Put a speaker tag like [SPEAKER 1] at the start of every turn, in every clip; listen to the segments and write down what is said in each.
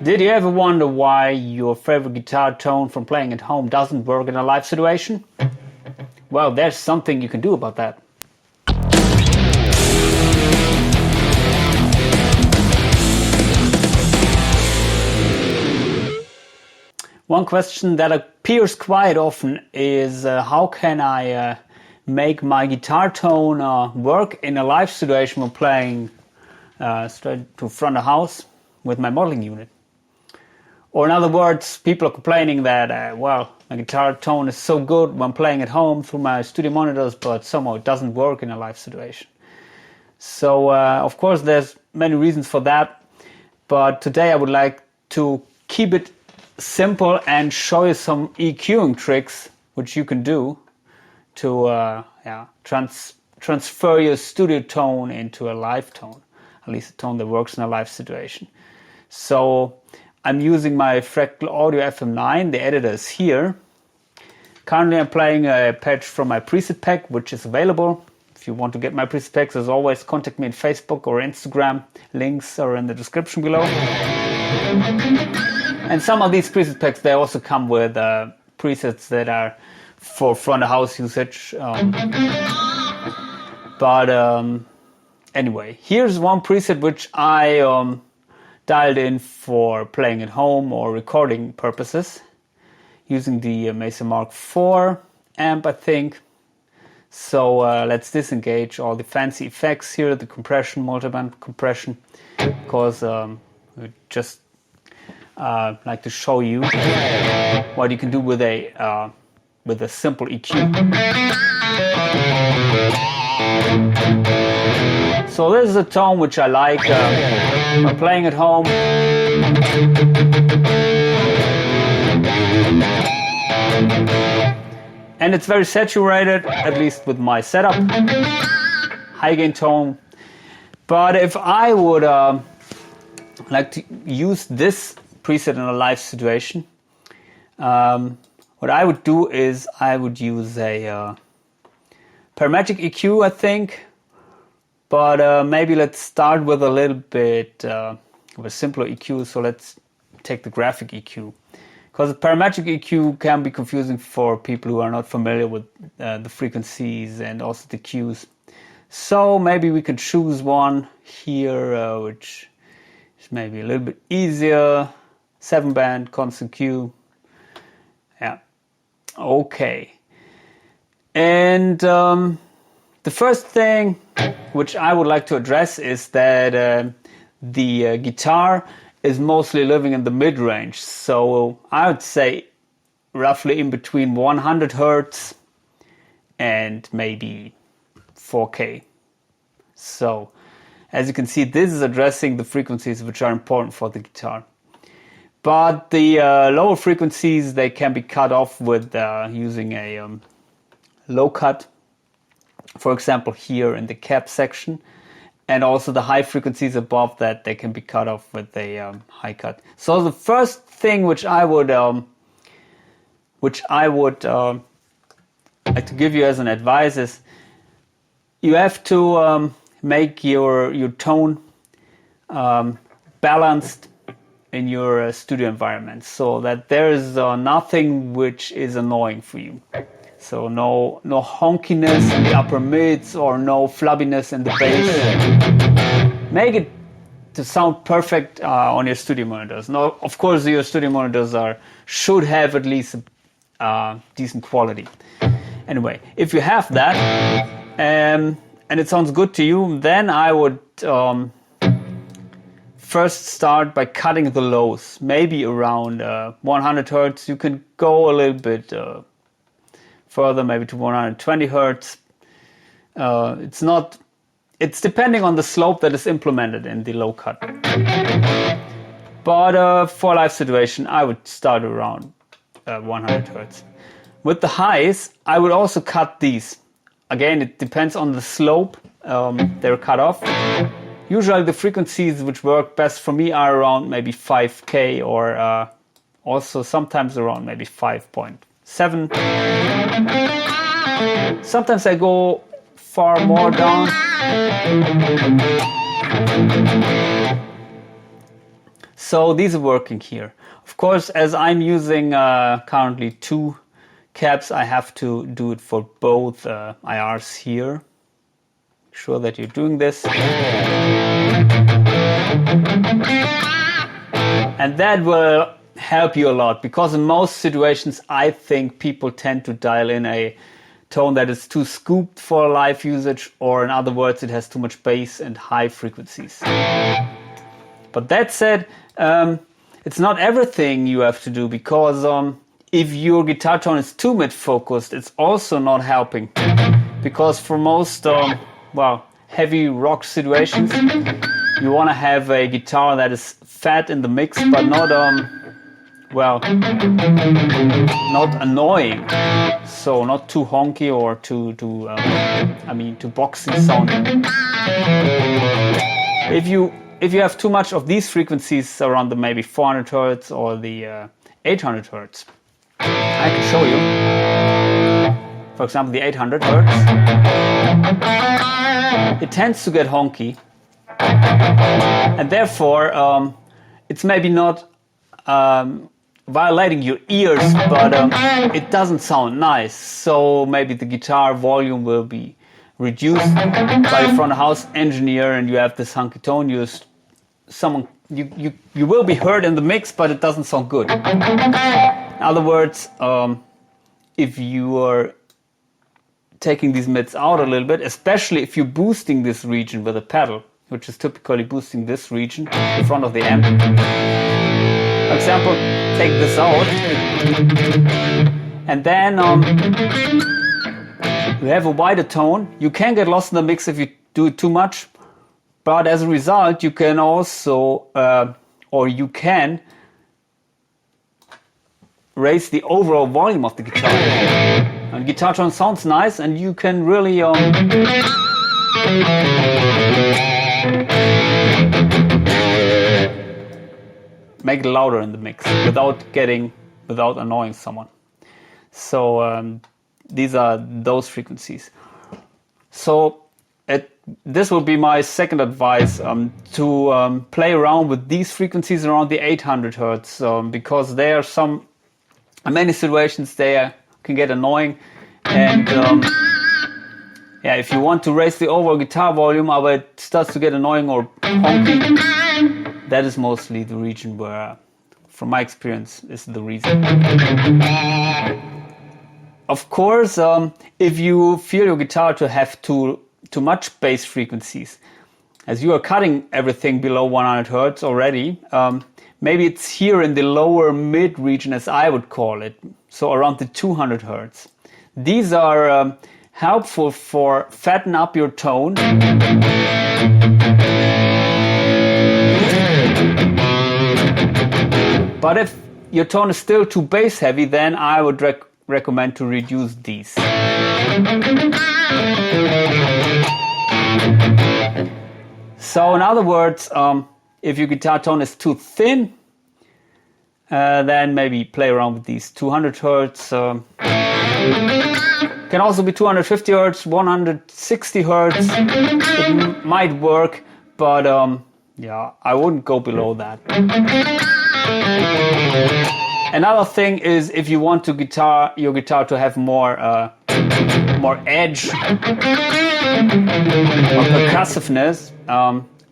[SPEAKER 1] Did you ever wonder why your favorite guitar tone from playing at home doesn't work in a live situation? Well, there's something you can do about that. One question that appears quite often is how can I make my guitar tone work in a live situation when playing straight to front of house with my modeling unit? Or in other words, people are complaining that, well, my guitar tone is so good when playing at home through my studio monitors, but somehow it doesn't work in a live situation. So, of course, there's many reasons for that, but today I would like to keep it simple and show you some EQing tricks which you can do to transfer your studio tone into a live tone, at least a tone that works in a live situation. So I'm using my Fractal Audio FM9, the editor is here. Currently I'm playing a patch from my preset pack, which is available. If you want to get my preset packs, as always, contact me on Facebook or Instagram. Links are in the description below. And some of these preset packs, they also come with presets that are for front of house usage. Anyway, here's one preset which I dialed in for playing at home or recording purposes using the Mesa Mark IV amp, I think. So let's disengage all the fancy effects here, the compression, multiband compression, because we just like to show you what you can do with a simple EQ. So this is a tone which I like when playing at home. And it's very saturated, at least with my setup. High gain tone. But if I would like to use this preset in a live situation, what I would do is I would use a parametric EQ, I think. But maybe let's start with a little bit of a simpler EQ. So let's take the graphic EQ. Because the parametric EQ can be confusing for people who are not familiar with the frequencies and also the cues. So maybe we can choose one here, which is maybe a little bit easier. 7-band, constant Q. Yeah. Okay. And the first thing which I would like to address is that the guitar is mostly living in the mid-range. So I would say roughly in between 100 Hertz and maybe 4K. So as you can see, this is addressing the frequencies which are important for the guitar. But the lower frequencies, they can be cut off with using a low cut. For example, here in the cap section, and also the high frequencies above that, they can be cut off with a high cut. So the first thing which I would like to give you as an advice is you have to make your tone balanced in your studio environment, so that there is nothing which is annoying for you. So no honkiness in the upper mids or no flubbiness in the bass. Make it to sound perfect on your studio monitors. Now, of course, your studio monitors should have at least decent quality. Anyway, if you have that and it sounds good to you, then I would first start by cutting the lows, maybe around 100 Hertz. You can go a little bit further, maybe to 120 Hertz. It's depending on the slope that is implemented in the low cut. But for a live situation, I would start around 100 Hertz. With the highs, I would also cut these. Again, it depends on the slope they're cut off. Usually the frequencies which work best for me are around maybe 5K or also sometimes around maybe 5.7. Sometimes I go far more down. So these are working here. Of course, as I'm using currently 2 caps, I have to do it for both IRs here. Make sure that you're doing this. And that will help you a lot, because in most situations I think people tend to dial in a tone that is too scooped for live usage, or in other words, it has too much bass and high frequencies. But that said, it's not everything you have to do, because if your guitar tone is too mid-focused, it's also not helping. Because for most well, heavy rock situations, you want to have a guitar that is fat in the mix, but not well, not annoying. So not too honky or too I mean, too boxy sounding. If you have too much of these frequencies around the maybe 400 Hertz or the 800 Hertz, I can show you. For example, the 800 Hertz. It tends to get honky, and therefore it's maybe not violating your ears, but it doesn't sound nice. So maybe the guitar volume will be reduced by the front of house engineer, and you have this hunky tone. You will be heard in the mix, but it doesn't sound good. In other words, if you are taking these mids out a little bit, especially if you're boosting this region with a pedal, which is typically boosting this region in front of the amp. For example, take this out, and then you have a wider tone. You can get lost in the mix if you do it too much, but as a result, you can also, or you can raise the overall volume of the guitar. And guitar tone sounds nice, and you can really make it louder in the mix without annoying someone. So these are those frequencies. So this will be my second advice, to play around with these frequencies around the 800 Hertz, because there are in many situations they can get annoying, and yeah, if you want to raise the overall guitar volume, but it starts to get annoying or honky, that is mostly the region where, from my experience, is the reason. Of course, if you feel your guitar to have too much bass frequencies, as you are cutting everything below 100 Hertz already, maybe it's here in the lower mid region, as I would call it, so around the 200 Hertz. These are helpful for fatten up your tone. But if your tone is still too bass heavy, then I would recommend to reduce these. So in other words, if your guitar tone is too thin, then maybe play around with these 200 Hertz. Can also be 250 Hertz, 160 Hertz. It might work, but yeah, I wouldn't go below that. Another thing is, if you want your guitar to have more edge or percussiveness,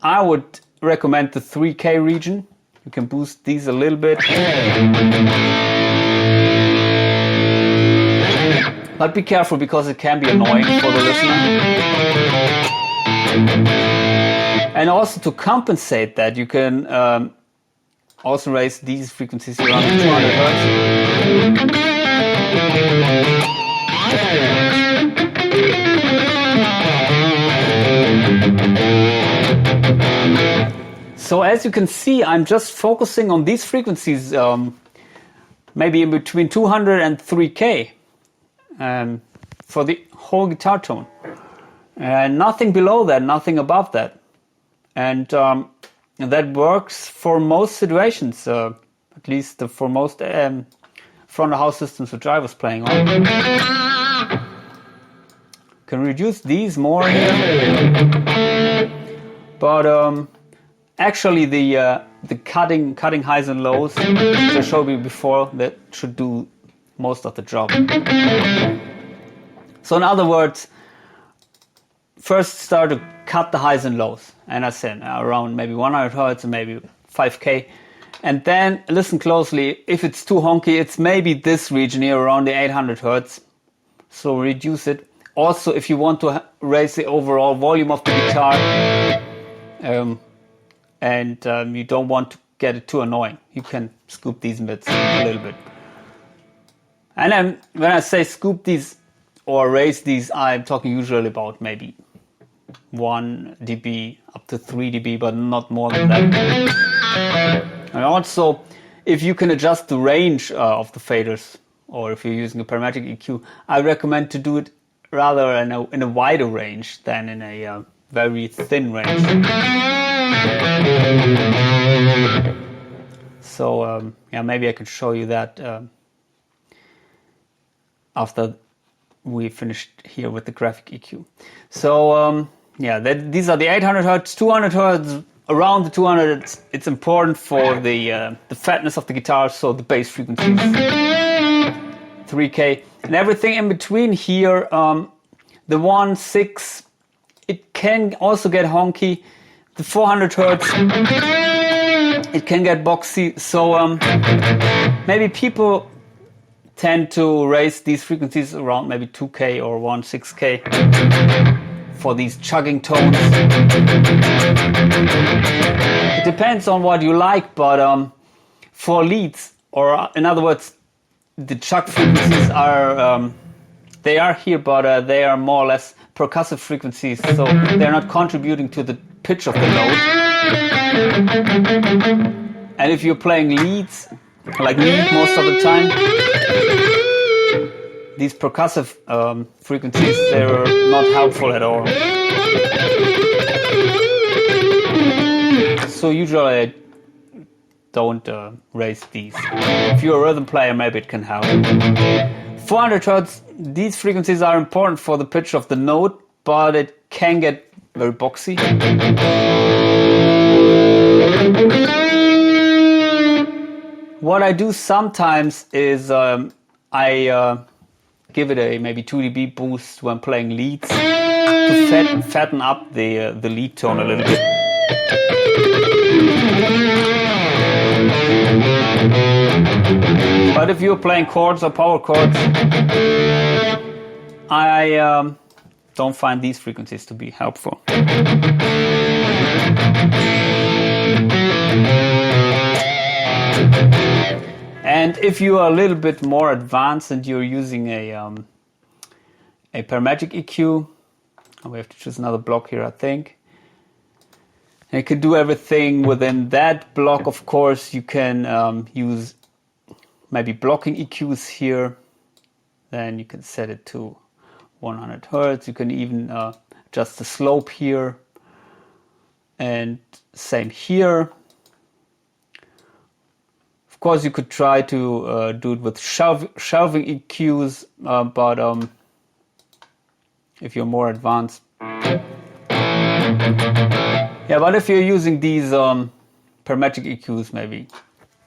[SPEAKER 1] I would recommend the 3K region. You can boost these a little bit. But be careful, because it can be annoying for the listener. And also, to compensate that, you can also raise these frequencies around 200 Hertz. So as you can see, I'm just focusing on these frequencies, maybe in between 200 and 3K for the whole guitar tone. And nothing below that, nothing above that. And that works for most situations, at least for most front of house systems which I was playing on. Can reduce these more here. But actually the cutting highs and lows which I showed you before, that should do most of the job. So in other words, first start to cut the highs and lows, and I said around maybe 100 Hertz and maybe 5K, and then listen closely. If it's too honky, it's maybe this region here around the 800 Hertz, so reduce it. Also, if you want to raise the overall volume of the guitar, and you don't want to get it too annoying, you can scoop these mids a little bit. And then when I say scoop these or raise these, I'm talking usually about maybe 1 dB up to 3 dB, but not more than that. And also, if you can adjust the range of the faders, or if you're using a parametric EQ, I recommend to do it rather in a wider range than in a very thin range. So yeah, maybe I could show you that after we finished here with the graphic EQ. So yeah, these are the 800 Hertz, 200 Hertz. Around the 200, it's important for the fatness of the guitar, so the bass frequencies, 3K, and everything in between here. The 1.6, it can also get honky. The 400 Hertz, it can get boxy. So maybe people tend to raise these frequencies around maybe 2K or 1.6K. For these chugging tones. It depends on what you like, but for leads, or in other words, the chug frequencies are they are here, but they are more or less percussive frequencies, so they're not contributing to the pitch of the note. And if you're playing leads, like me most of the time, these percussive frequencies, they're not helpful at all. So usually I don't raise these. If you're a rhythm player, maybe it can help. 400 Hertz, these frequencies are important for the pitch of the note, but it can get very boxy. What I do sometimes is I give it a maybe 2 dB boost when playing leads to fatten up the lead tone a little bit. But if you're playing chords or power chords, I don't find these frequencies to be helpful. And if you are a little bit more advanced and you're using a parametric EQ, we have to choose another block here, I think. And you can do everything within that block. Of course, you can use maybe blocking EQs here. Then you can set it to 100 Hertz. You can even adjust the slope here. And same here. Of course, you could try to do it with shelving EQs, but if you're more advanced. Yeah, but if you're using these parametric EQs, maybe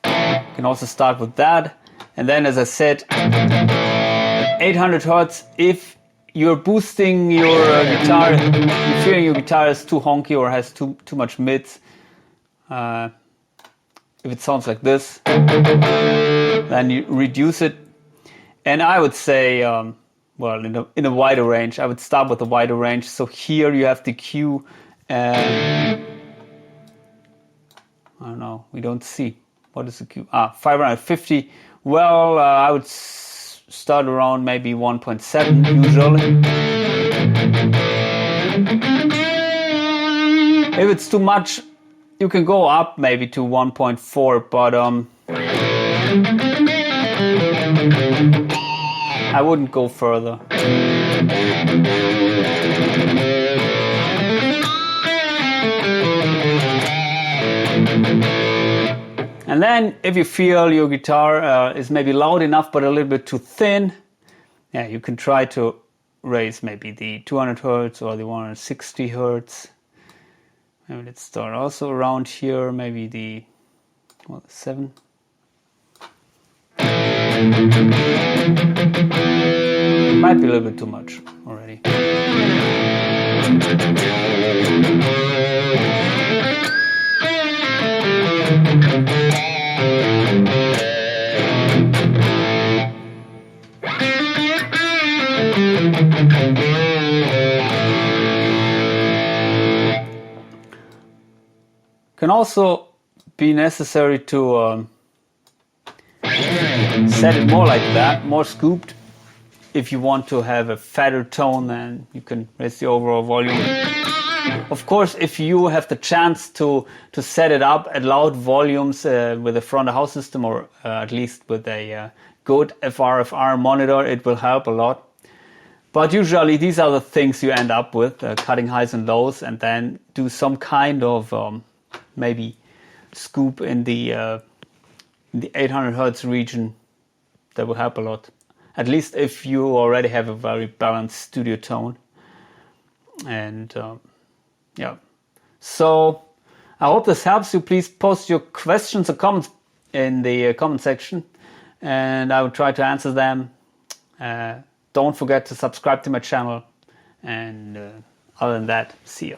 [SPEAKER 1] you can also start with that. And then, as I said, 800 Hertz, if you're boosting your guitar, you're feeling your guitar is too honky or has too much mids, if it sounds like this, then you reduce it. And I would say, well, in a wider range, I would start with a wider range. So here you have the Q, and I don't know, we don't see. What is the Q? 550. Well, I would start around maybe 1.7 usually. If it's too much, you can go up maybe to 1.4, but I wouldn't go further. And then if you feel your guitar is maybe loud enough but a little bit too thin, yeah, you can try to raise maybe the 200 Hertz or the 160 Hertz. Maybe let's start also around here, maybe the 7. Might be a little bit too much already. Can also be necessary to set it more like that, more scooped. If you want to have a fatter tone, then you can raise the overall volume. Of course, if you have the chance to set it up at loud volumes with a front of house system, or at least with a good FRFR monitor, it will help a lot. But usually these are the things you end up with, cutting highs and lows, and then do some kind of maybe scoop in the 800 Hertz region. That will help a lot. At least if you already have a very balanced studio tone. And yeah. So I hope this helps you. Please post your questions or comments in the comment section, and I will try to answer them. Don't forget to subscribe to my channel, and other than that, see you.